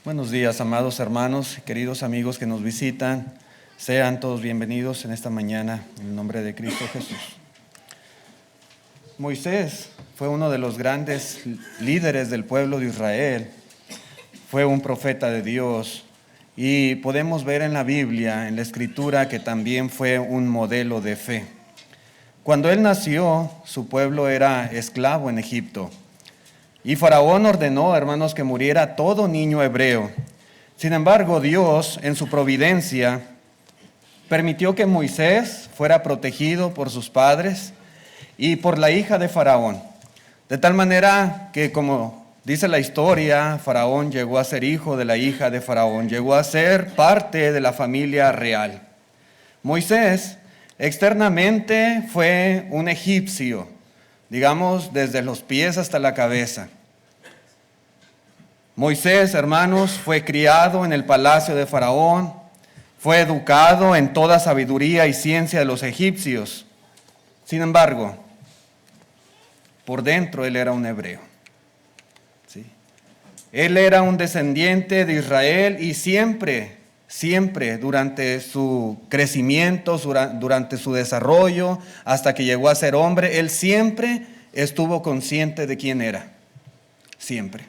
Buenos días, amados hermanos, queridos amigos que nos visitan. Sean todos bienvenidos en esta mañana, en el nombre de Cristo Jesús. Moisés fue uno de los grandes líderes del pueblo de Israel. Fue un profeta de Dios y podemos ver en la Biblia, en la Escritura, que también fue un modelo de fe. Cuando él nació, su pueblo era esclavo en Egipto. Y Faraón ordenó, hermanos, que muriera todo niño hebreo. Sin embargo, Dios, en su providencia, permitió que Moisés fuera protegido por sus padres y por la hija de Faraón. De tal manera que, como dice la historia, Faraón llegó a ser hijo de la hija de Faraón, llegó a ser parte de la familia real. Moisés, externamente, fue un egipcio, digamos, desde los pies hasta la cabeza. Moisés, hermanos, fue criado en el palacio de Faraón, fue educado en toda sabiduría y ciencia de los egipcios. Sin embargo, por dentro él era un hebreo. ¿Sí? Él era un descendiente de Israel y siempre durante su crecimiento, durante su desarrollo, hasta que llegó a ser hombre, él siempre estuvo consciente de quién era. Siempre.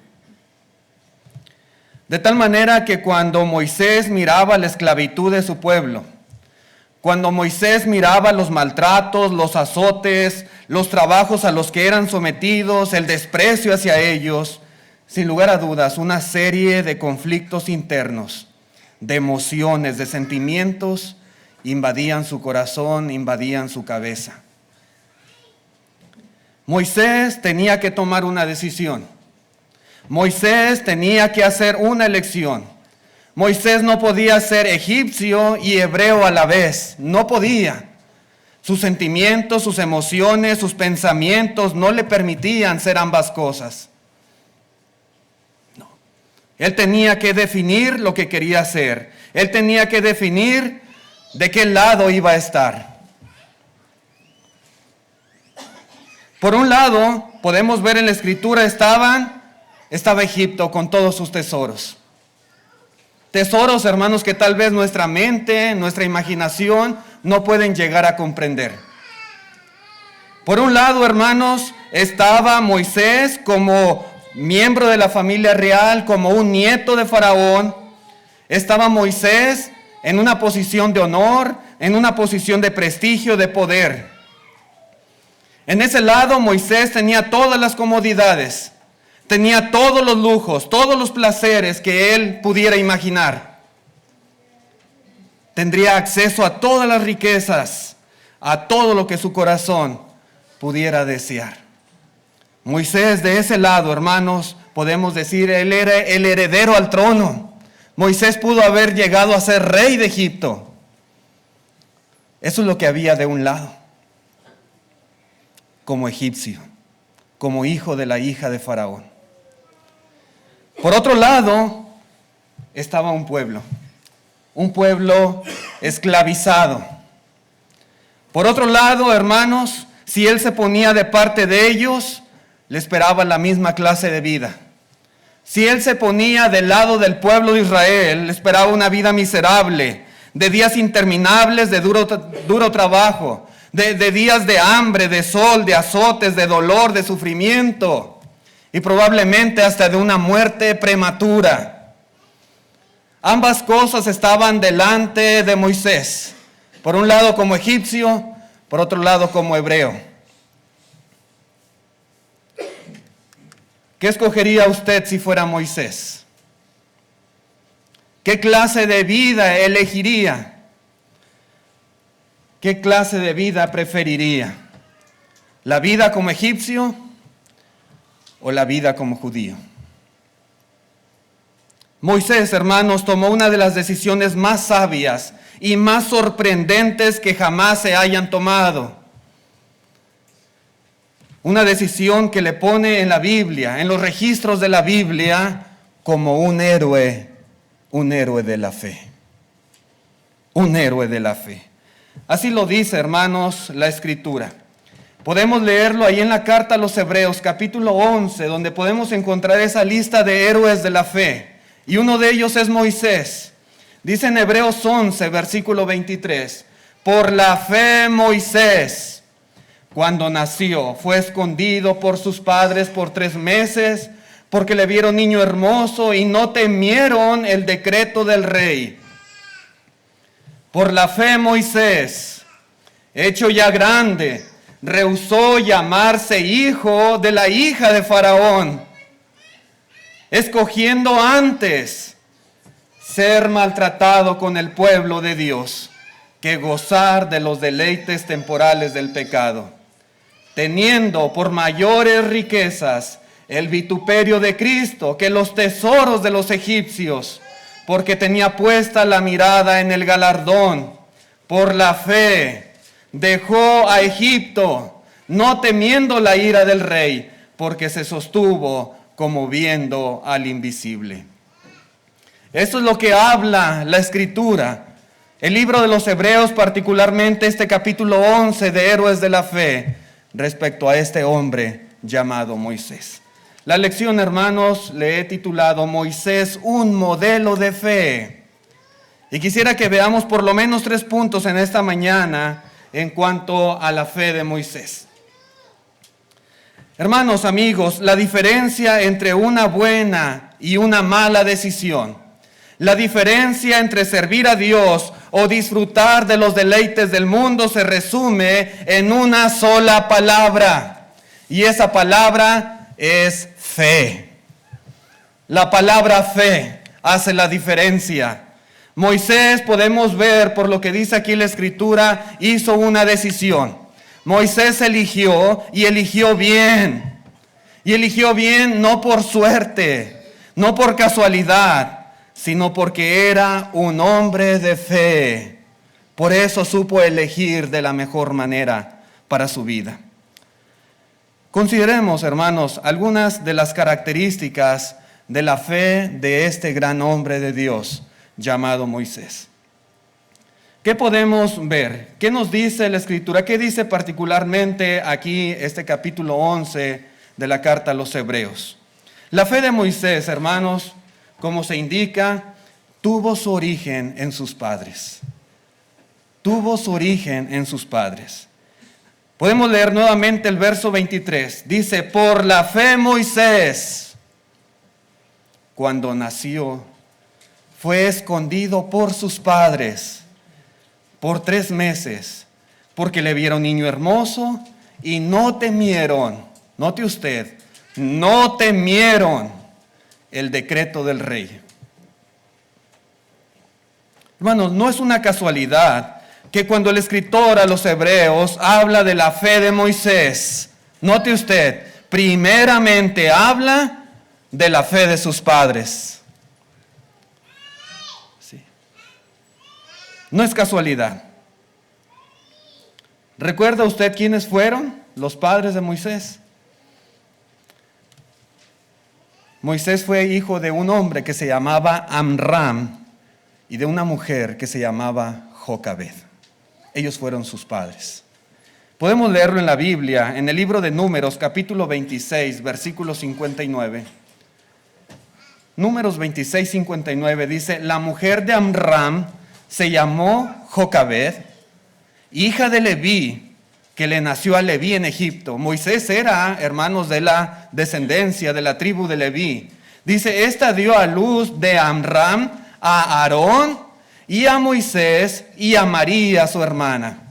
De tal manera que cuando Moisés miraba la esclavitud de su pueblo, cuando Moisés miraba los maltratos, los azotes, los trabajos a los que eran sometidos, el desprecio hacia ellos, sin lugar a dudas, una serie de conflictos internos, de emociones, de sentimientos, invadían su corazón, invadían su cabeza. Moisés tenía que tomar una decisión. Moisés tenía que hacer una elección. Moisés no podía ser egipcio y hebreo a la vez. No podía. Sus sentimientos, sus emociones, sus pensamientos no le permitían ser ambas cosas. No. Él tenía que definir lo que quería hacer. Él tenía que definir de qué lado iba a estar. Por un lado, podemos ver en la Escritura estaba Egipto con todos sus tesoros. Tesoros, hermanos, que tal vez nuestra mente, nuestra imaginación no pueden llegar a comprender. Por un lado, hermanos, estaba Moisés como miembro de la familia real, como un nieto de Faraón. Estaba Moisés en una posición de honor, en una posición de prestigio, de poder. En ese lado, Moisés tenía todas las comodidades. Tenía todos los lujos, todos los placeres que él pudiera imaginar. Tendría acceso a todas las riquezas, a todo lo que su corazón pudiera desear. Moisés, de ese lado, hermanos, podemos decir, él era el heredero al trono. Moisés pudo haber llegado a ser rey de Egipto. Eso es lo que había de un lado, como egipcio, como hijo de la hija de Faraón. Por otro lado, estaba un pueblo esclavizado. Por otro lado, hermanos, si él se ponía de parte de ellos, le esperaba la misma clase de vida. Si él se ponía del lado del pueblo de Israel, le esperaba una vida miserable, de días interminables, de duro trabajo, de días de hambre, de sol, de azotes, de dolor, de sufrimiento. Y probablemente hasta de una muerte prematura. Ambas cosas estaban delante de Moisés. Por un lado como egipcio, por otro lado como hebreo. ¿Qué escogería usted si fuera Moisés? ¿Qué clase de vida elegiría? ¿Qué clase de vida preferiría? ¿La vida como egipcio o la vida como judío? Moisés, hermanos, tomó una de las decisiones más sabias y más sorprendentes que jamás se hayan tomado. Una decisión que le pone en la Biblia, en los registros de la Biblia, como un héroe de la fe. Un héroe de la fe. Así lo dice, hermanos, la Escritura. Podemos leerlo ahí en la carta a los Hebreos, capítulo 11, donde podemos encontrar esa lista de héroes de la fe. Y uno de ellos es Moisés. Dice en Hebreos 11, versículo 23, por la fe Moisés, cuando nació, fue escondido por sus padres por 3 meses, porque le vieron niño hermoso y no temieron el decreto del rey. Por la fe Moisés, hecho ya grande, rehusó llamarse hijo de la hija de Faraón, escogiendo antes ser maltratado con el pueblo de Dios que gozar de los deleites temporales del pecado, teniendo por mayores riquezas el vituperio de Cristo que los tesoros de los egipcios, porque tenía puesta la mirada en el galardón. Por la fe dejó a Egipto, no temiendo la ira del rey, porque se sostuvo como viendo al invisible. Esto es lo que habla la Escritura. El libro de los Hebreos, particularmente este capítulo 11 de Héroes de la Fe, respecto a este hombre llamado Moisés. La lección, hermanos, le he titulado Moisés, un modelo de fe. Y quisiera que veamos por lo menos 3 puntos en esta mañana en cuanto a la fe de Moisés. Hermanos, amigos, la diferencia entre una buena y una mala decisión, la diferencia entre servir a Dios o disfrutar de los deleites del mundo se resume en una sola palabra, y esa palabra es fe. La palabra fe hace la diferencia. Moisés, podemos ver por lo que dice aquí la Escritura, hizo una decisión. Moisés eligió y eligió bien. Y eligió bien no por suerte, no por casualidad, sino porque era un hombre de fe. Por eso supo elegir de la mejor manera para su vida. Consideremos, hermanos, algunas de las características de la fe de este gran hombre de Dios llamado Moisés. ¿Qué podemos ver? ¿Qué nos dice la Escritura? ¿Qué dice particularmente aquí este capítulo 11 de la carta a los Hebreos? La fe de Moisés, hermanos, como se indica, tuvo su origen en sus padres. Tuvo su origen en sus padres. Podemos leer nuevamente el verso 23. Dice, por la fe Moisés, cuando nació, fue escondido por sus padres por 3 meses, porque le vieron niño hermoso y no temieron, note usted, no temieron el decreto del rey. Hermanos, no es una casualidad que cuando el escritor a los Hebreos habla de la fe de Moisés, note usted, primeramente habla de la fe de sus padres. Sí. No es casualidad. ¿Recuerda usted quiénes fueron los padres de Moisés? Moisés fue hijo de un hombre que se llamaba Amram y de una mujer que se llamaba Jocabed. Ellos fueron sus padres. Podemos leerlo en la Biblia, en el libro de Números, capítulo 26, versículo 59. Números 26, 59 dice, la mujer de Amram se llamó Jocabed, hija de Leví, que le nació a Leví en Egipto. Moisés era, hermanos, de la descendencia de la tribu de Leví. Dice, esta dio a luz de Amram a Aarón y a Moisés y a María, su hermana.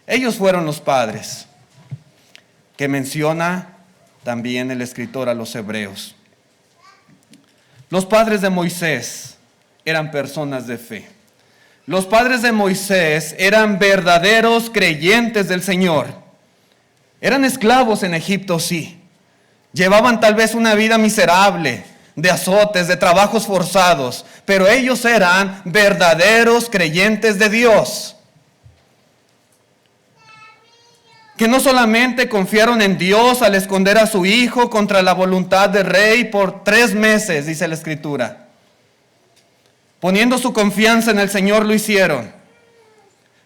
Ellos fueron los padres que menciona también el escritor a los Hebreos. Los padres de Moisés eran personas de fe. Los padres de Moisés eran verdaderos creyentes del Señor. Eran esclavos en Egipto, sí. Llevaban tal vez una vida miserable, de azotes, de trabajos forzados, pero ellos eran verdaderos creyentes de Dios. Que no solamente confiaron en Dios al esconder a su hijo contra la voluntad del rey por 3 meses, dice la Escritura. Poniendo su confianza en el Señor lo hicieron.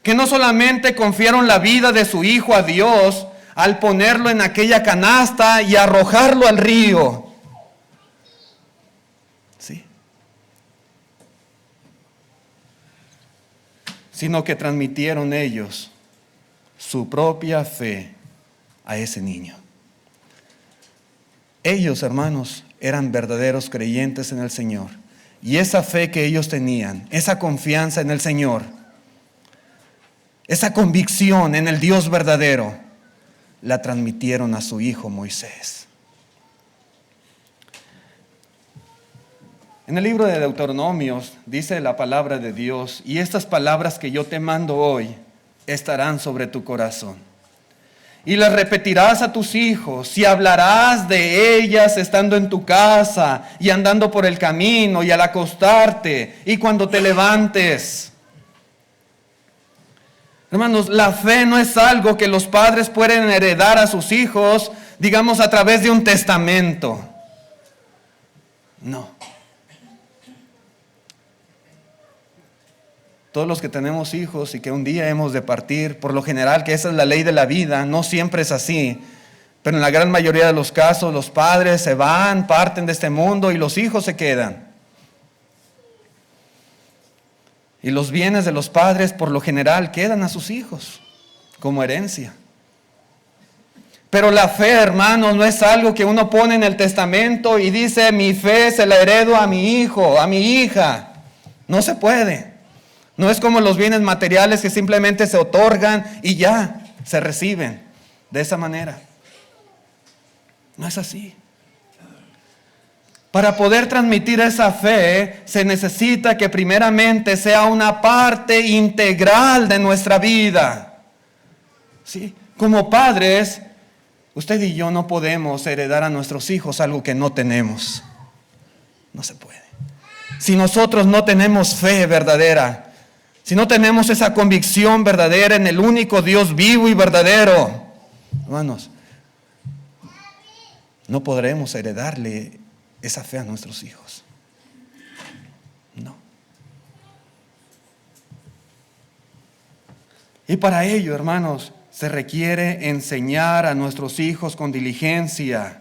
Que no solamente confiaron la vida de su hijo a Dios al ponerlo en aquella canasta y arrojarlo al río. Sí. sino que transmitieron ellos su propia fe a ese niño. Ellos, hermanos, eran verdaderos creyentes en el Señor. Y esa fe que ellos tenían, esa confianza en el Señor, esa convicción en el Dios verdadero, la transmitieron a su hijo Moisés. En el libro de Deuteronomios dice la palabra de Dios: y estas palabras que yo te mando hoy estarán sobre tu corazón. Y las repetirás a tus hijos, y hablarás de ellas estando en tu casa, y andando por el camino, y al acostarte, y cuando te levantes. Hermanos, la fe no es algo que los padres pueden heredar a sus hijos, digamos, a través de un testamento. No. Todos los que tenemos hijos y que un día hemos de partir, por lo general que esa es la ley de la vida, no siempre es así, pero en la gran mayoría de los casos los padres se van, parten de este mundo y los hijos se quedan. Y los bienes de los padres por lo general quedan a sus hijos como herencia. Pero la fe, hermanos, no es algo que uno pone en el testamento y dice: mi fe se la heredo a mi hijo, a mi hija. No se puede. No es como los bienes materiales que simplemente se otorgan y ya se reciben de esa manera. No es así. Para poder transmitir esa fe, se necesita que primeramente sea una parte integral de nuestra vida. ¿Sí? Como padres, usted y yo no podemos heredar a nuestros hijos algo que no tenemos. No se puede. Si nosotros no tenemos fe verdadera, si no tenemos esa convicción verdadera en el único Dios vivo y verdadero, hermanos, no podremos heredarle esa fe a nuestros hijos. No. Y para ello, hermanos, se requiere enseñar a nuestros hijos con diligencia,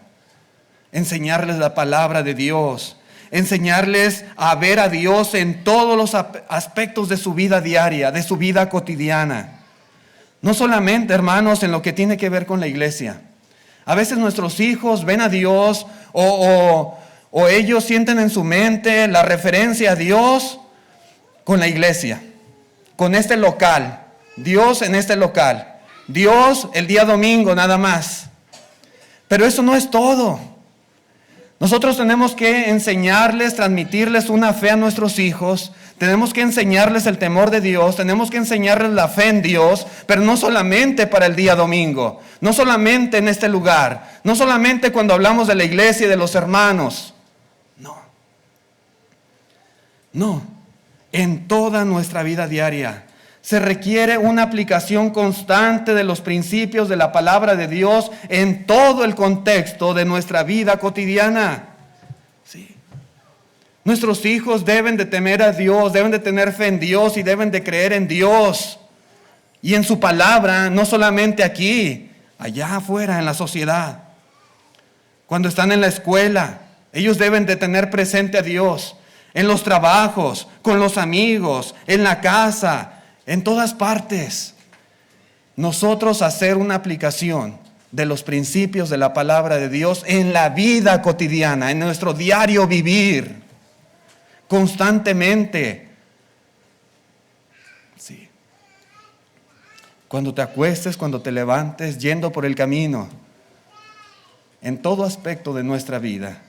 enseñarles la palabra de Dios, enseñarles a ver a Dios en todos los aspectos de su vida diaria, de su vida cotidiana. No solamente, hermanos, en lo que tiene que ver con la iglesia. A veces nuestros hijos ven a Dios o ellos sienten en su mente la referencia a Dios con la iglesia, con este local. Dios en este local. Dios el día domingo nada más. Pero eso no es todo. Nosotros tenemos que enseñarles, transmitirles una fe a nuestros hijos. Tenemos que enseñarles el temor de Dios. Tenemos que enseñarles la fe en Dios. Pero no solamente para el día domingo. No solamente en este lugar. No solamente cuando hablamos de la iglesia y de los hermanos. No. En toda nuestra vida diaria se requiere una aplicación constante de los principios de la palabra de Dios en todo el contexto de nuestra vida cotidiana. Sí. Nuestros hijos deben de temer a Dios, deben de tener fe en Dios y deben de creer en Dios y en su palabra, no solamente aquí, allá afuera en la sociedad. Cuando están en la escuela, ellos deben de tener presente a Dios en los trabajos, con los amigos, en la casa, en todas partes. Nosotros hacer una aplicación de los principios de la palabra de Dios en la vida cotidiana, en nuestro diario vivir, constantemente. Sí. Cuando te acuestes, cuando te levantes, yendo por el camino, en todo aspecto de nuestra vida.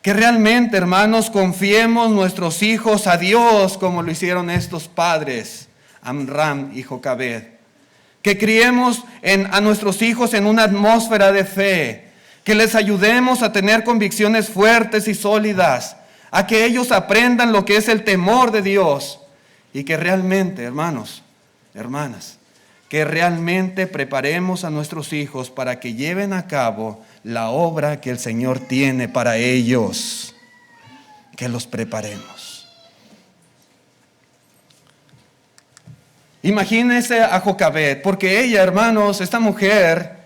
Que realmente, hermanos, confiemos nuestros hijos a Dios como lo hicieron estos padres, Amram y Jocabed. Que criemos a nuestros hijos en una atmósfera de fe. Que les ayudemos a tener convicciones fuertes y sólidas. A que ellos aprendan lo que es el temor de Dios. Y que realmente, hermanos, hermanas, que realmente preparemos a nuestros hijos para que lleven a cabo la obra que el Señor tiene para ellos. Que los preparemos. Imagínense a Jocabed, porque ella, hermanos, esta mujer,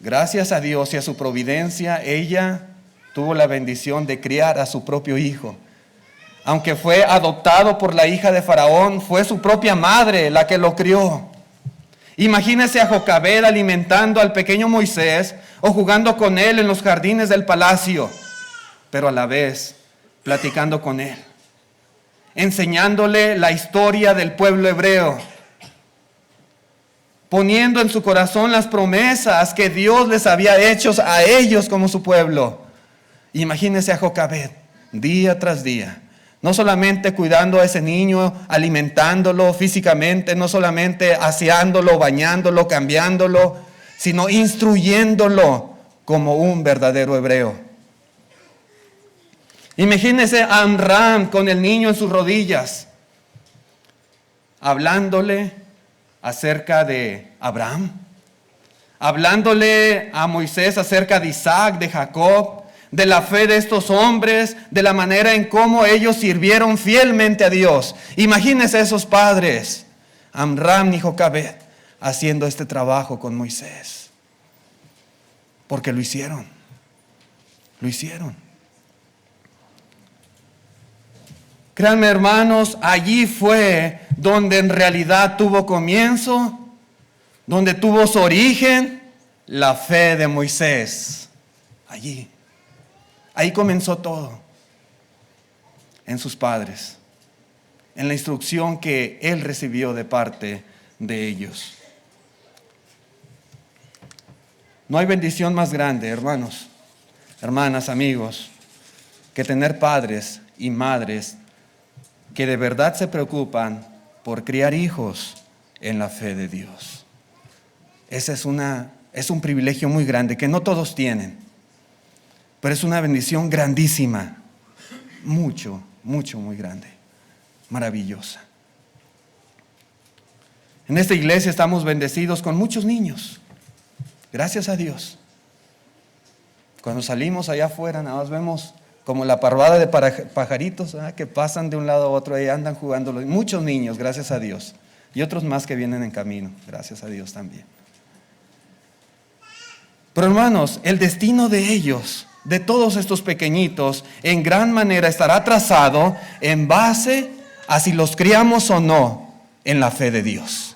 gracias a Dios y a su providencia, ella tuvo la bendición de criar a su propio hijo. Aunque fue adoptado por la hija de Faraón, fue su propia madre la que lo crió. Imagínese a Jocabed alimentando al pequeño Moisés o jugando con él en los jardines del palacio, pero a la vez platicando con él, enseñándole la historia del pueblo hebreo, poniendo en su corazón las promesas que Dios les había hecho a ellos como su pueblo. Imagínese a Jocabed día tras día, no solamente cuidando a ese niño, alimentándolo físicamente, no solamente aseándolo, bañándolo, cambiándolo, sino instruyéndolo como un verdadero hebreo. Imagínese a Amram con el niño en sus rodillas, hablándole acerca de Abraham, hablándole a Moisés acerca de Isaac, de Jacob, de la fe de estos hombres, de la manera en cómo ellos sirvieron fielmente a Dios. Imagínense a esos padres, Amram y Jocabed, haciendo este trabajo con Moisés. Porque lo hicieron. Lo hicieron. Créanme, hermanos, allí fue donde en realidad tuvo comienzo, donde tuvo su origen, la fe de Moisés. Allí. Ahí comenzó todo, en sus padres, en la instrucción que él recibió de parte de ellos. No hay bendición más grande, hermanos, hermanas, amigos, que tener padres y madres que de verdad se preocupan por criar hijos en la fe de Dios. Ese es un privilegio muy grande que no todos tienen. Pero es una bendición grandísima, mucho, muy grande, maravillosa. En esta iglesia estamos bendecidos con muchos niños, gracias a Dios. Cuando salimos allá afuera, nada más vemos como la parvada de pajaritos que pasan de un lado a otro y andan jugando. Muchos niños, gracias a Dios, y otros más que vienen en camino, gracias a Dios también. Pero hermanos, el destino de ellos, de todos estos pequeñitos, en gran manera estará trazado en base a si los criamos o no en la fe de Dios.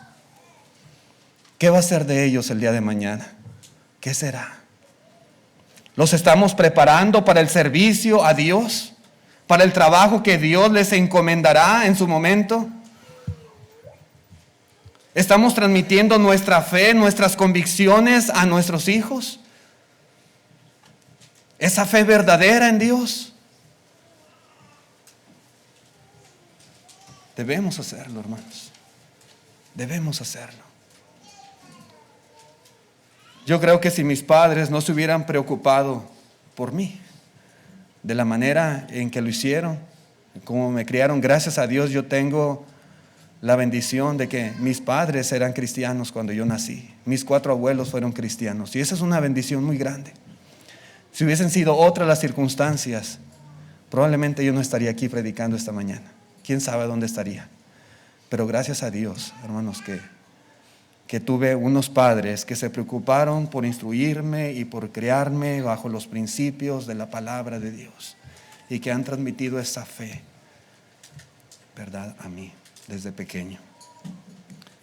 ¿Qué va a ser de ellos el día de mañana? ¿Qué será? ¿Los estamos preparando para el servicio a Dios? ¿Para el trabajo que Dios les encomendará en su momento? ¿Estamos transmitiendo nuestra fe, nuestras convicciones a nuestros hijos? ¿Esa fe verdadera en Dios? Debemos hacerlo, hermanos. Debemos hacerlo. Yo creo que si mis padres no se hubieran preocupado por mí, de la manera en que lo hicieron, como me criaron, gracias a Dios yo tengo la bendición de que mis padres eran cristianos cuando yo nací. Mis 4 abuelos fueron cristianos y esa es una bendición muy grande. Si hubiesen sido otras las circunstancias, probablemente yo no estaría aquí predicando esta mañana. ¿Quién sabe dónde estaría? Pero gracias a Dios, hermanos, que tuve unos padres que se preocuparon por instruirme y por criarme bajo los principios de la palabra de Dios y que han transmitido esa fe, ¿verdad?, a mí desde pequeño.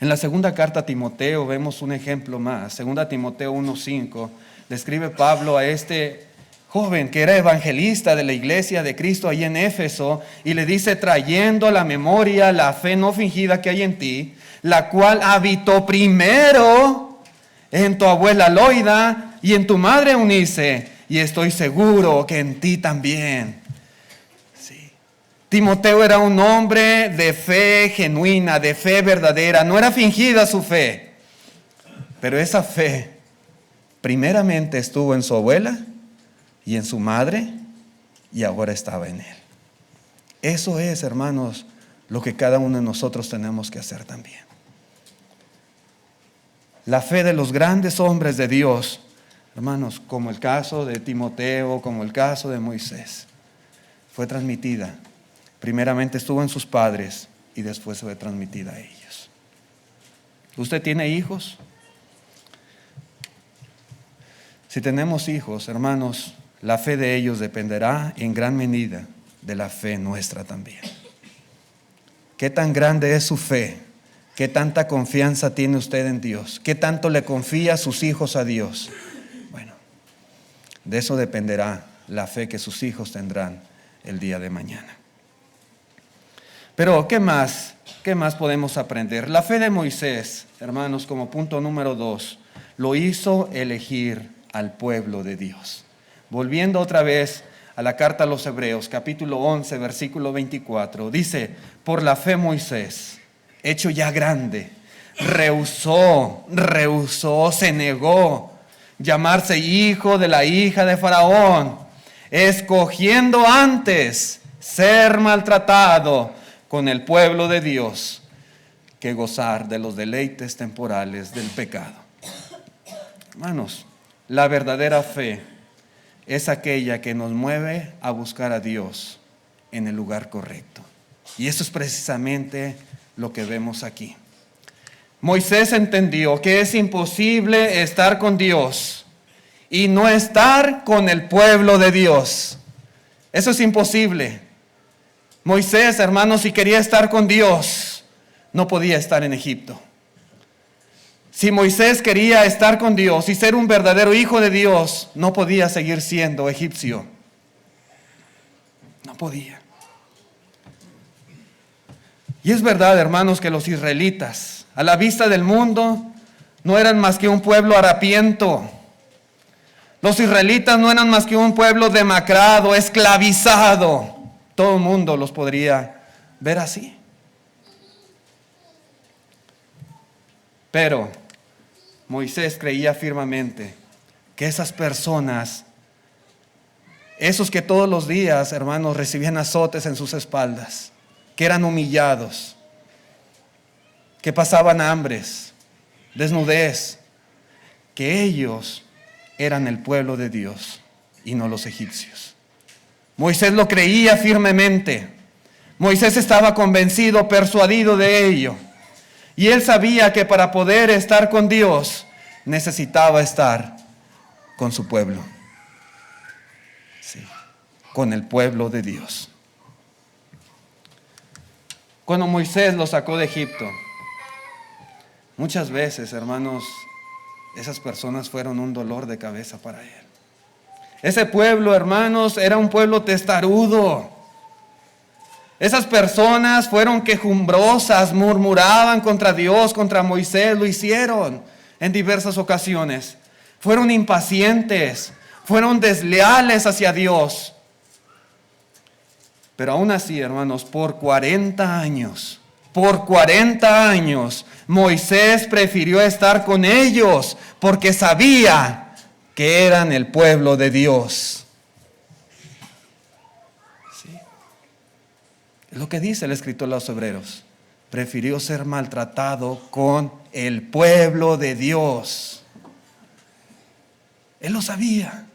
En la segunda carta a Timoteo vemos un ejemplo más. Segunda Timoteo 1:5 describe Pablo a este joven que era evangelista de la iglesia de Cristo ahí en Éfeso y le dice: trayendo a la memoria la fe no fingida que hay en ti, la cual habitó primero en tu abuela Loida y en tu madre Eunice, y estoy seguro que en ti también. Sí. Timoteo era un hombre de fe genuina, de fe verdadera, no era fingida su fe, pero esa fe primeramente estuvo en su abuela y en su madre y ahora estaba en él. Eso es, hermanos, lo que cada uno de nosotros tenemos que hacer también. La fe de los grandes hombres de Dios, hermanos, como el caso de Timoteo, como el caso de Moisés, fue transmitida. Primeramente estuvo en sus padres y después fue transmitida a ellos. ¿Usted tiene hijos? Si tenemos hijos, hermanos, la fe de ellos dependerá en gran medida de la fe nuestra también. ¿Qué tan grande es su fe? ¿Qué tanta confianza tiene usted en Dios? ¿Qué tanto le confía a sus hijos a Dios? Bueno, de eso dependerá la fe que sus hijos tendrán el día de mañana. Pero, ¿qué más? ¿Qué más podemos aprender? La fe de Moisés, hermanos, como punto número 2, lo hizo elegir al pueblo de Dios. Volviendo otra vez a la carta a los Hebreos, capítulo 11, versículo 24, dice: por la fe Moisés, hecho ya grande, rehusó, se negó llamarse hijo de la hija de Faraón, escogiendo antes ser maltratado con el pueblo de Dios que gozar de los deleites temporales del pecado. Hermanos, la verdadera fe es aquella que nos mueve a buscar a Dios en el lugar correcto. Y eso es precisamente lo que vemos aquí. Moisés entendió que es imposible estar con Dios y no estar con el pueblo de Dios. Eso es imposible. Moisés, hermanos, si quería estar con Dios, no podía estar en Egipto. Si Moisés quería estar con Dios y ser un verdadero hijo de Dios, no podía seguir siendo egipcio. No podía. Y es verdad, hermanos, que los israelitas, a la vista del mundo, no eran más que un pueblo harapiento. Los israelitas no eran más que un pueblo demacrado, esclavizado. Todo el mundo los podría ver así. Pero Moisés creía firmemente que esas personas, esos que todos los días, hermanos, recibían azotes en sus espaldas, que eran humillados, que pasaban hambres, desnudez, que ellos eran el pueblo de Dios y no los egipcios. Moisés lo creía firmemente. Moisés estaba convencido, persuadido de ello. Y él sabía que para poder estar con Dios necesitaba estar con su pueblo. Sí, con el pueblo de Dios. Cuando Moisés lo sacó de Egipto, muchas veces, hermanos, esas personas fueron un dolor de cabeza para él. Ese pueblo, hermanos, era un pueblo testarudo. Esas personas fueron quejumbrosas, murmuraban contra Dios, contra Moisés, lo hicieron en diversas ocasiones. Fueron impacientes, fueron desleales hacia Dios. Pero aún así, hermanos, por 40 años, Moisés prefirió estar con ellos porque sabía que eran el pueblo de Dios. ¿Sí? Es lo que dice el escritor de los Hebreos. Prefirió ser maltratado con el pueblo de Dios. Él lo sabía.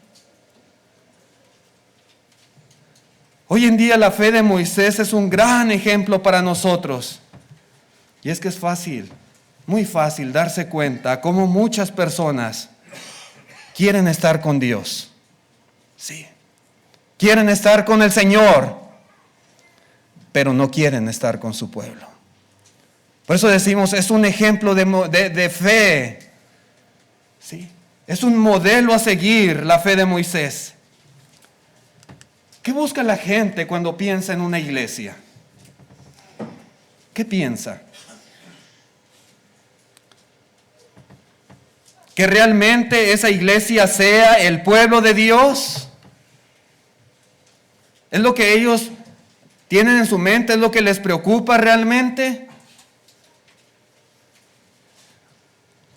Hoy en día la fe de Moisés es un gran ejemplo para nosotros. Y es que es fácil, muy fácil darse cuenta cómo muchas personas quieren estar con Dios. Sí, quieren estar con el Señor, pero no quieren estar con su pueblo. Por eso decimos, es un ejemplo de fe. Sí, es un modelo a seguir la fe de Moisés. ¿Qué busca la gente cuando piensa en una iglesia? ¿Qué piensa? ¿Que realmente esa iglesia sea el pueblo de Dios? ¿Es lo que ellos tienen en su mente? ¿Es lo que les preocupa realmente?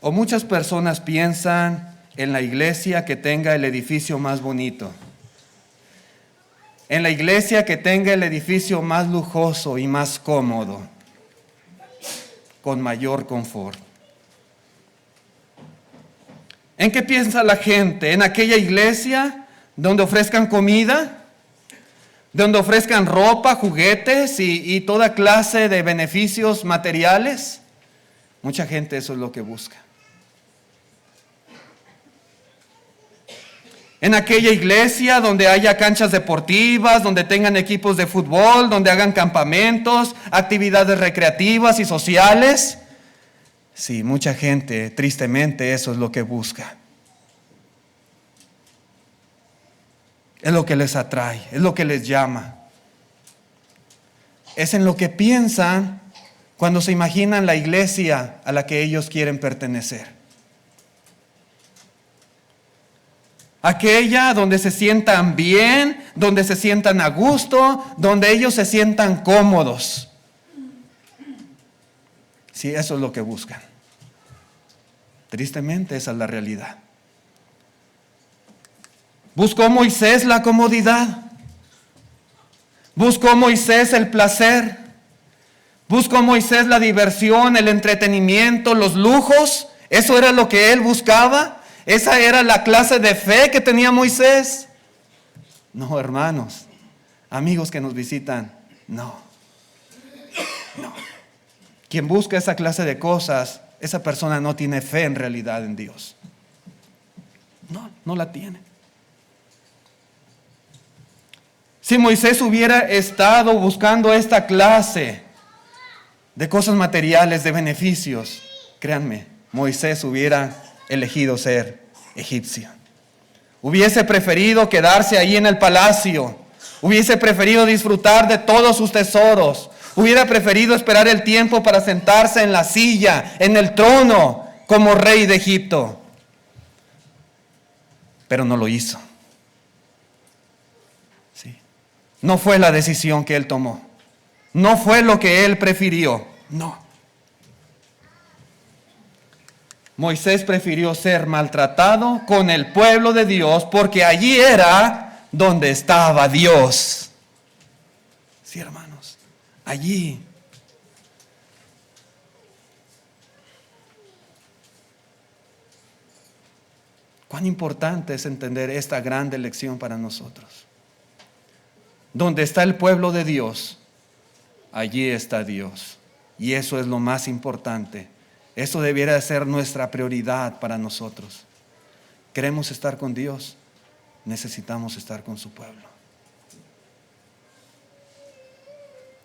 O muchas personas piensan en la iglesia que tenga el edificio más bonito, en la iglesia que tenga el edificio más lujoso y más cómodo, con mayor confort. ¿En qué piensa la gente? ¿En aquella iglesia donde ofrezcan comida? ¿Donde ofrezcan ropa, juguetes y toda clase de beneficios materiales? Mucha gente eso es lo que busca. En aquella iglesia donde haya canchas deportivas, donde tengan equipos de fútbol, donde hagan campamentos, actividades recreativas y sociales. Sí, mucha gente, tristemente, eso es lo que busca. Es lo que les atrae, es lo que les llama. Es en lo que piensan cuando se imaginan la iglesia a la que ellos quieren pertenecer. Aquella donde se sientan bien, donde se sientan a gusto, donde ellos se sientan cómodos. Sí, eso es lo que buscan. Tristemente, esa es la realidad. ¿Buscó Moisés la comodidad? ¿Buscó Moisés el placer? ¿Buscó Moisés la diversión, el entretenimiento, los lujos? ¿Eso era lo que él buscaba? ¿Esa era la clase de fe que tenía Moisés? No, hermanos, amigos que nos visitan, no. Quien busca esa clase de cosas, esa persona no tiene fe en realidad en Dios. No la tiene. Si Moisés hubiera estado buscando esta clase de cosas materiales, de beneficios, créanme, Moisés hubiera elegido ser egipcio. Hubiese preferido quedarse ahí en el palacio. Hubiese preferido disfrutar de todos sus tesoros. Hubiera preferido esperar el tiempo para sentarse en la silla, en el trono, como rey de Egipto. Pero no lo hizo. Sí. No fue la decisión que él tomó. No fue lo que él prefirió. No. Moisés prefirió ser maltratado con el pueblo de Dios porque allí era donde estaba Dios. Sí, hermanos, allí. Cuán importante es entender esta grande lección para nosotros. Donde está el pueblo de Dios, allí está Dios. Y eso es lo más importante. Eso debiera de ser nuestra prioridad para nosotros. Queremos estar con Dios, necesitamos estar con su pueblo.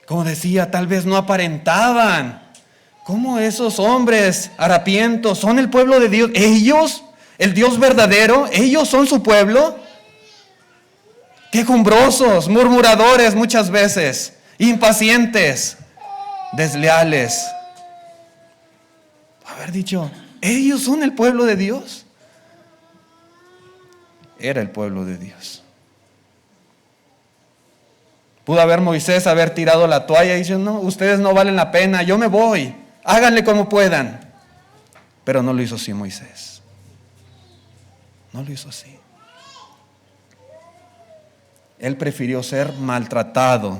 Como decía, tal vez no aparentaban. ¿Cómo esos hombres harapientos son el pueblo de Dios? Ellos, el Dios verdadero, ellos son su pueblo. Quejumbrosos, murmuradores muchas veces, impacientes, desleales. Haber dicho, ellos son el pueblo de Dios. Era el pueblo de Dios. Pudo haber Moisés haber tirado la toalla y dicho, no, ustedes no valen la pena, yo me voy, háganle como puedan. Pero no lo hizo así Moisés. No lo hizo así. Él prefirió ser maltratado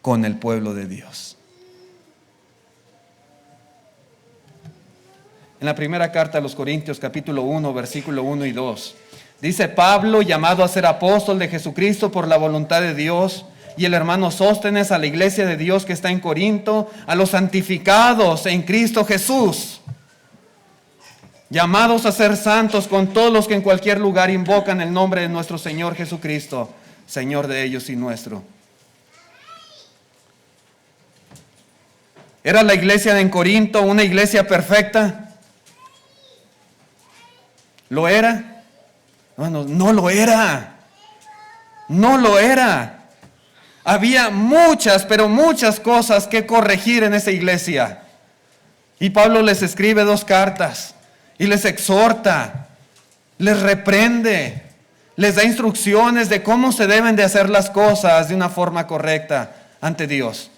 con el pueblo de Dios. En la primera carta a los Corintios, capítulo 1, versículo 1 y 2, dice Pablo, llamado a ser apóstol de Jesucristo por la voluntad de Dios, y el hermano Sóstenes, a la iglesia de Dios que está en Corinto, a los santificados en Cristo Jesús, llamados a ser santos con todos los que en cualquier lugar invocan el nombre de nuestro Señor Jesucristo, Señor de ellos y nuestro. ¿Era la iglesia en Corinto una iglesia perfecta? ¿Lo era? No lo era. No lo era. Había muchas, pero muchas cosas que corregir en esa iglesia. Y Pablo les escribe 2 cartas y les exhorta, les reprende, les da instrucciones de cómo se deben de hacer las cosas de una forma correcta ante Dios.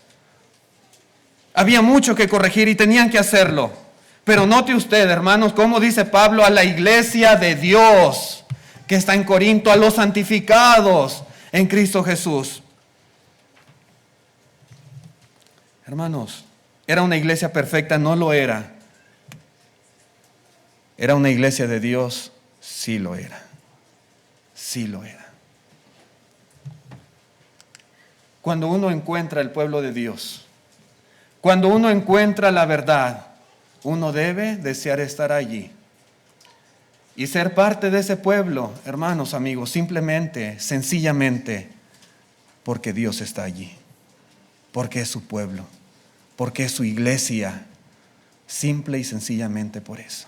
Había mucho que corregir y tenían que hacerlo. Pero note usted, hermanos, cómo dice Pablo a la iglesia de Dios que está en Corinto, a los santificados en Cristo Jesús. Hermanos, ¿era una iglesia perfecta? No lo era. ¿Era una iglesia de Dios? Sí lo era. Sí lo era. Cuando uno encuentra el pueblo de Dios, cuando uno encuentra la verdad, uno debe desear estar allí. Y ser parte de ese pueblo, hermanos, amigos, simplemente, sencillamente, porque Dios está allí, porque es su pueblo, porque es su iglesia, simple y sencillamente por eso.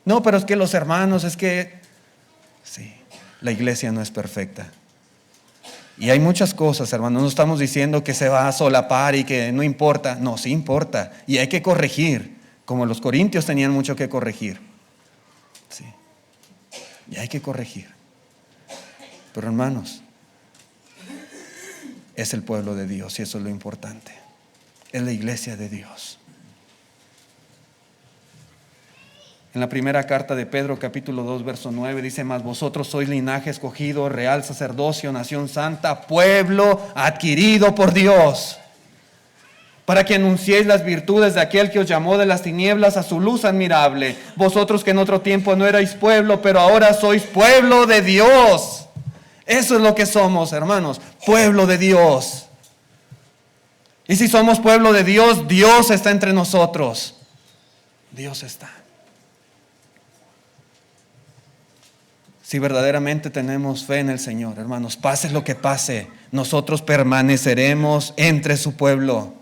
No, pero es que los hermanos, sí, la iglesia no es perfecta. Y hay muchas cosas, hermanos, no estamos diciendo que se va a solapar y que no importa. No, sí importa, y hay que corregir, como los corintios tenían mucho que corregir. Sí. Y hay que corregir. Pero hermanos, es el pueblo de Dios y eso es lo importante. Es la iglesia de Dios. En la primera carta de Pedro, capítulo 2, verso 9, dice: mas vosotros sois linaje escogido, real sacerdocio, nación santa, pueblo adquirido por Dios, para que anunciéis las virtudes de aquel que os llamó de las tinieblas a su luz admirable. Vosotros que en otro tiempo no erais pueblo, pero ahora sois pueblo de Dios. Eso es lo que somos, hermanos, pueblo de Dios. Y si somos pueblo de Dios, Dios está entre nosotros. Dios está. Si verdaderamente tenemos fe en el Señor, hermanos, pase lo que pase, nosotros permaneceremos entre su pueblo.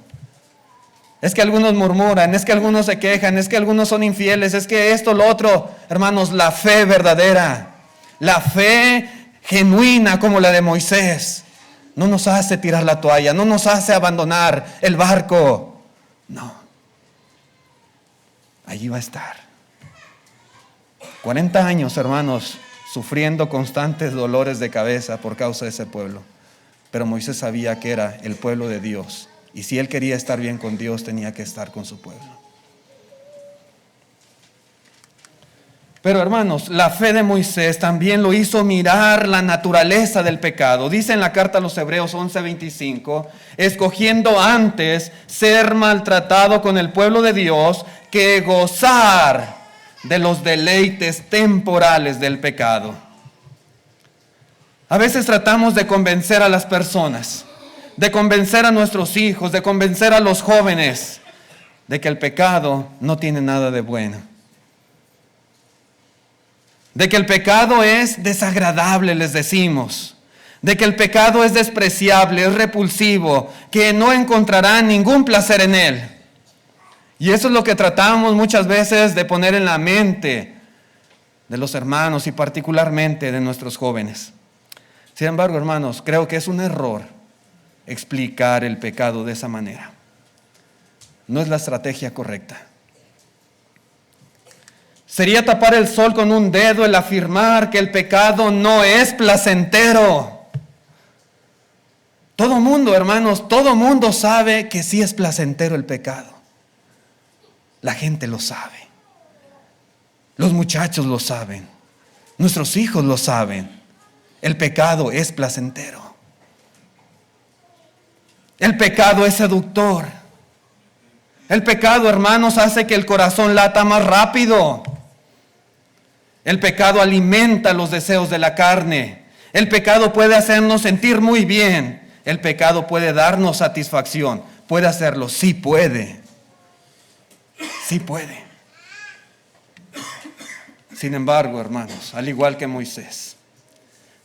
Es que algunos murmuran, es que algunos se quejan, es que algunos son infieles, es que esto, lo otro. Hermanos, la fe verdadera, la fe genuina como la de Moisés, no nos hace tirar la toalla, no nos hace abandonar el barco. No. Allí va a estar. 40 años, hermanos, sufriendo constantes dolores de cabeza por causa de ese pueblo. Pero Moisés sabía que era el pueblo de Dios. Y si él quería estar bien con Dios, tenía que estar con su pueblo. Pero hermanos, la fe de Moisés también lo hizo mirar la naturaleza del pecado. Dice en la carta a los Hebreos 11:25, escogiendo antes ser maltratado con el pueblo de Dios que gozar de los deleites temporales del pecado. A veces tratamos de convencer a las personas, de convencer a nuestros hijos, de convencer a los jóvenes de que el pecado no tiene nada de bueno. De que el pecado es desagradable, les decimos. De que el pecado es despreciable, es repulsivo, que no encontrarán ningún placer en él. Y eso es lo que tratamos muchas veces de poner en la mente de los hermanos y particularmente de nuestros jóvenes. Sin embargo, hermanos, creo que es un error explicar el pecado de esa manera. No es la estrategia correcta. Sería tapar el sol con un dedo el afirmar que el pecado no es placentero. Todo mundo, hermanos, todo mundo sabe que sí es placentero el pecado. La gente lo sabe. Los muchachos lo saben. Nuestros hijos lo saben. El pecado es placentero. El pecado es seductor. El pecado, hermanos, hace que el corazón lata más rápido. El pecado alimenta los deseos de la carne. El pecado puede hacernos sentir muy bien. El pecado puede darnos satisfacción. ¿Puede hacerlo? Sí puede. Sí puede. Sin embargo, hermanos, al igual que Moisés,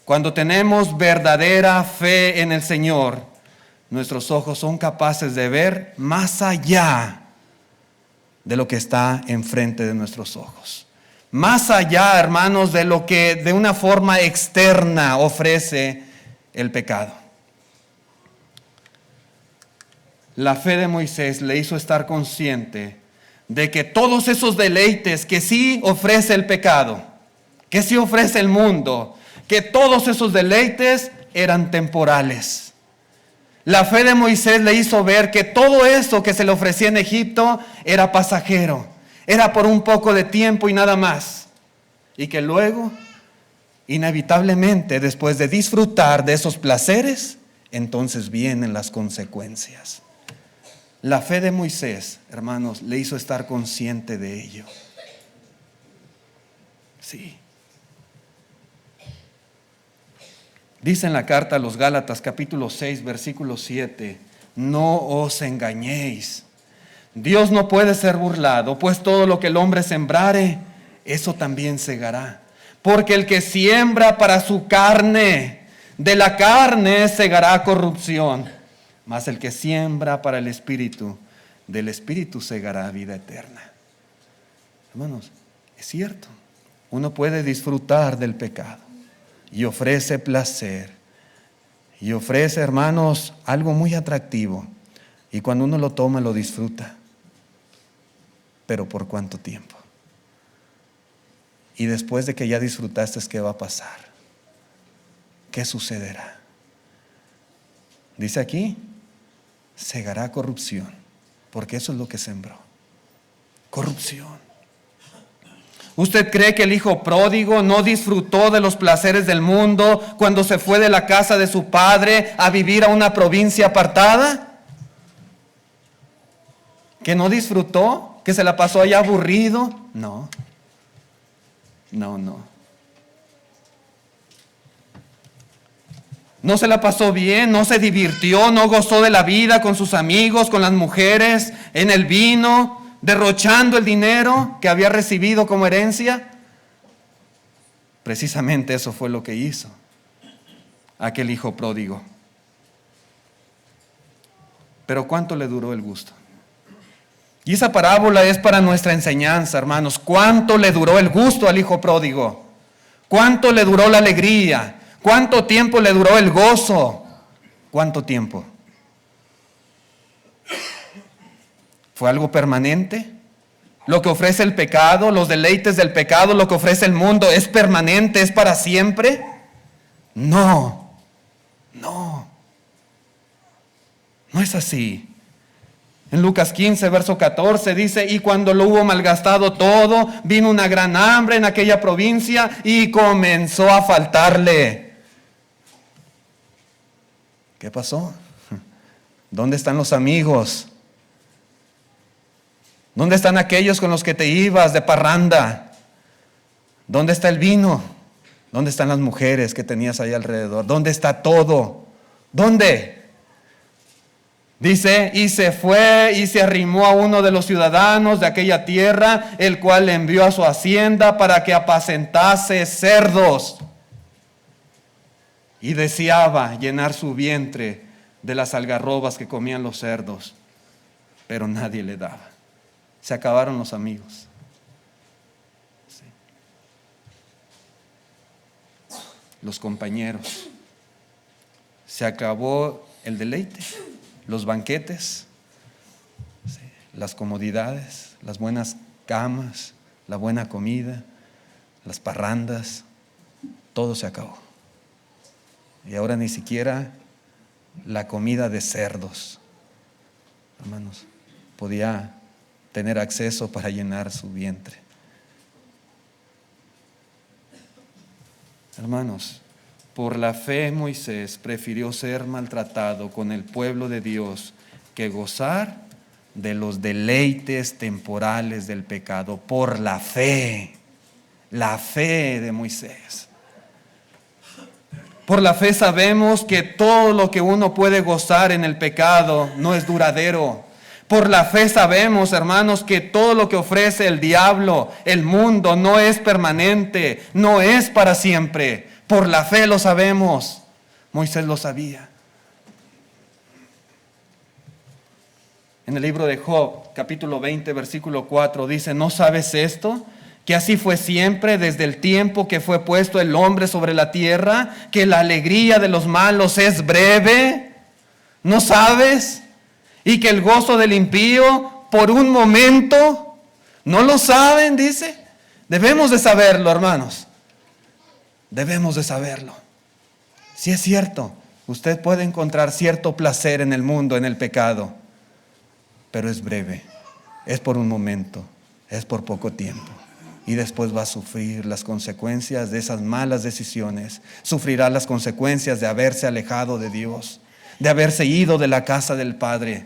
cuando tenemos verdadera fe en el Señor, nuestros ojos son capaces de ver más allá de lo que está enfrente de nuestros ojos. Más allá, hermanos, de lo que de una forma externa ofrece el pecado. La fe de Moisés le hizo estar consciente de que todos esos deleites que sí ofrece el pecado, que sí ofrece el mundo, que todos esos deleites eran temporales. La fe de Moisés le hizo ver que todo eso que se le ofrecía en Egipto era pasajero, era por un poco de tiempo y nada más. Y que luego, inevitablemente, después de disfrutar de esos placeres, entonces vienen las consecuencias. La fe de Moisés, hermanos, le hizo estar consciente de ello. Sí. Dice en la carta a los Gálatas, capítulo 6, versículo 7, no os engañéis. Dios no puede ser burlado, pues todo lo que el hombre sembrare, eso también segará. Porque el que siembra para su carne, de la carne segará corrupción. Mas el que siembra para el Espíritu, del Espíritu segará vida eterna. Hermanos, es cierto. Uno puede disfrutar del pecado y ofrece placer. Y ofrece, hermanos, algo muy atractivo. Y cuando uno lo toma, lo disfruta. Pero ¿por cuánto tiempo? Y después de que ya disfrutaste, ¿qué va a pasar? ¿Qué sucederá? Dice aquí, segará corrupción, porque eso es lo que sembró. Corrupción. ¿Usted cree que el hijo pródigo no disfrutó de los placeres del mundo cuando se fue de la casa de su padre a vivir a una provincia apartada? ¿Que no disfrutó? ¿Que se la pasó allá aburrido? No. No se la pasó bien, no se divirtió, no gozó de la vida con sus amigos, con las mujeres, en el vino, derrochando el dinero que había recibido como herencia. Precisamente eso fue lo que hizo aquel hijo pródigo. Pero ¿cuánto le duró el gusto? Y esa parábola es para nuestra enseñanza, hermanos. ¿Cuánto le duró el gusto al hijo pródigo? ¿Cuánto le duró la alegría? ¿Cuánto tiempo le duró el gozo? ¿Cuánto tiempo? ¿Fue algo permanente? ¿Lo que ofrece el pecado, los deleites del pecado, lo que ofrece el mundo, es permanente, es para siempre? No es así. En Lucas 15, verso 14 dice, y cuando lo hubo malgastado todo, vino una gran hambre en aquella provincia y comenzó a faltarle. ¿Qué pasó? ¿Dónde están los amigos? ¿Dónde están aquellos con los que te ibas de parranda? ¿Dónde está el vino? ¿Dónde están las mujeres que tenías ahí alrededor? ¿Dónde está todo? ¿Dónde? Dice, y se fue y se arrimó a uno de los ciudadanos de aquella tierra, el cual le envió a su hacienda para que apacentase cerdos. Y deseaba llenar su vientre de las algarrobas que comían los cerdos, pero nadie le daba. Se acabaron los amigos. Sí. Los compañeros. Se acabó el deleite. Los banquetes, sí, las comodidades, las buenas camas, la buena comida, las parrandas, todo se acabó. Y ahora ni siquiera la comida de cerdos, hermanos, podía tener acceso para llenar su vientre. Hermanos, por la fe Moisés prefirió ser maltratado con el pueblo de Dios que gozar de los deleites temporales del pecado. Por la fe de Moisés. Por la fe sabemos que todo lo que uno puede gozar en el pecado no es duradero. Por la fe sabemos, hermanos, que todo lo que ofrece el diablo, el mundo, no es permanente, no es para siempre. Por la fe lo sabemos. Moisés lo sabía. En el libro de Job, capítulo 20, versículo 4, dice, ¿no sabes esto? Que así fue siempre desde el tiempo que fue puesto el hombre sobre la tierra, que la alegría de los malos es breve. ¿No sabes? Y que el gozo del impío por un momento, ¿no lo saben? Dice. Debemos de saberlo, hermanos. Debemos de saberlo. Si es cierto, usted puede encontrar cierto placer en el mundo, en el pecado, pero es breve, es por un momento, es por poco tiempo. Y después va a sufrir las consecuencias de esas malas decisiones. Sufrirá las consecuencias de haberse alejado de Dios, de haberse ido de la casa del Padre.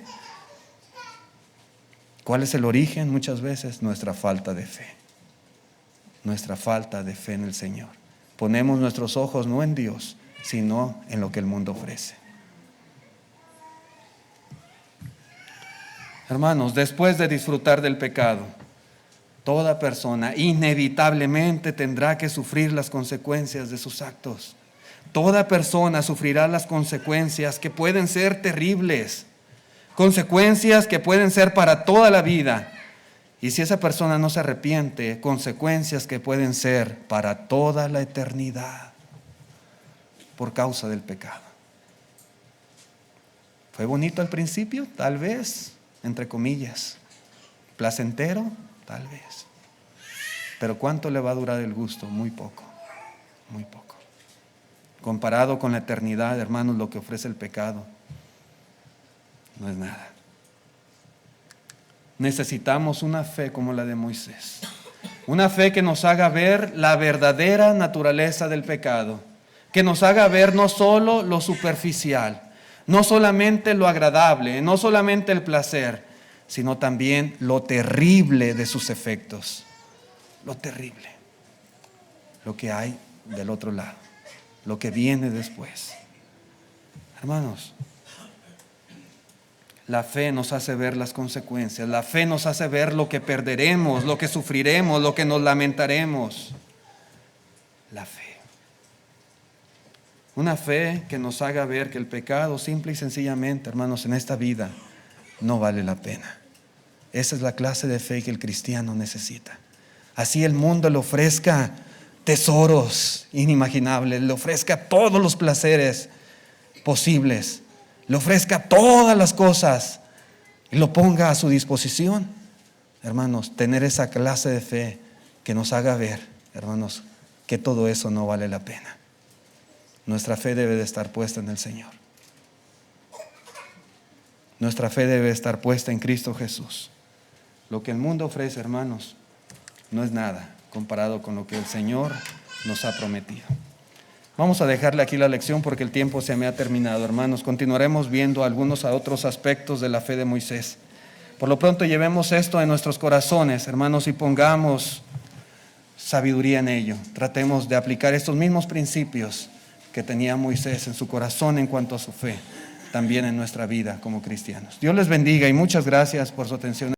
¿Cuál es el origen? Muchas veces nuestra falta de fe. Nuestra falta de fe en el Señor. Ponemos nuestros ojos no en Dios, sino en lo que el mundo ofrece. Hermanos, después de disfrutar del pecado, Toda persona inevitablemente tendrá que sufrir las consecuencias de sus actos. Toda persona sufrirá las consecuencias que pueden ser terribles, consecuencias que pueden ser para toda la vida. Y si esa persona no se arrepiente, consecuencias que pueden ser para toda la eternidad por causa del pecado. ¿Fue bonito al principio? Tal vez, entre comillas. ¿Placentero? Tal vez. Pero ¿cuánto le va a durar el gusto? Muy poco, muy poco. Comparado con la eternidad, hermanos, lo que ofrece el pecado no es nada. Necesitamos una fe como la de Moisés. Una fe que nos haga ver la verdadera naturaleza del pecado. Que nos haga ver no solo lo superficial, no solamente lo agradable, no solamente el placer, sino también lo terrible de sus efectos. Lo terrible. Lo que hay del otro lado. Lo que viene después. Hermanos, la fe nos hace ver las consecuencias. La fe nos hace ver lo que perderemos, lo que sufriremos, lo que nos lamentaremos. La fe. Una fe que nos haga ver que el pecado, simple y sencillamente, hermanos, en esta vida no vale la pena. Esa es la clase de fe que el cristiano necesita. Así el mundo le ofrezca tesoros inimaginables, le ofrezca todos los placeres posibles, le ofrezca todas las cosas y lo ponga a su disposición. Hermanos, tener esa clase de fe que nos haga ver, hermanos, que todo eso no vale la pena. Nuestra fe debe de estar puesta en el Señor. Nuestra fe debe estar puesta en Cristo Jesús. Lo que el mundo ofrece, hermanos, no es nada comparado con lo que el Señor nos ha prometido. Vamos a dejarle aquí la lección porque el tiempo se me ha terminado, hermanos. Continuaremos viendo algunos otros aspectos de la fe de Moisés. Por lo pronto llevemos esto en nuestros corazones, hermanos, y pongamos sabiduría en ello. Tratemos de aplicar estos mismos principios que tenía Moisés en su corazón en cuanto a su fe, también en nuestra vida como cristianos. Dios les bendiga y muchas gracias por su atención.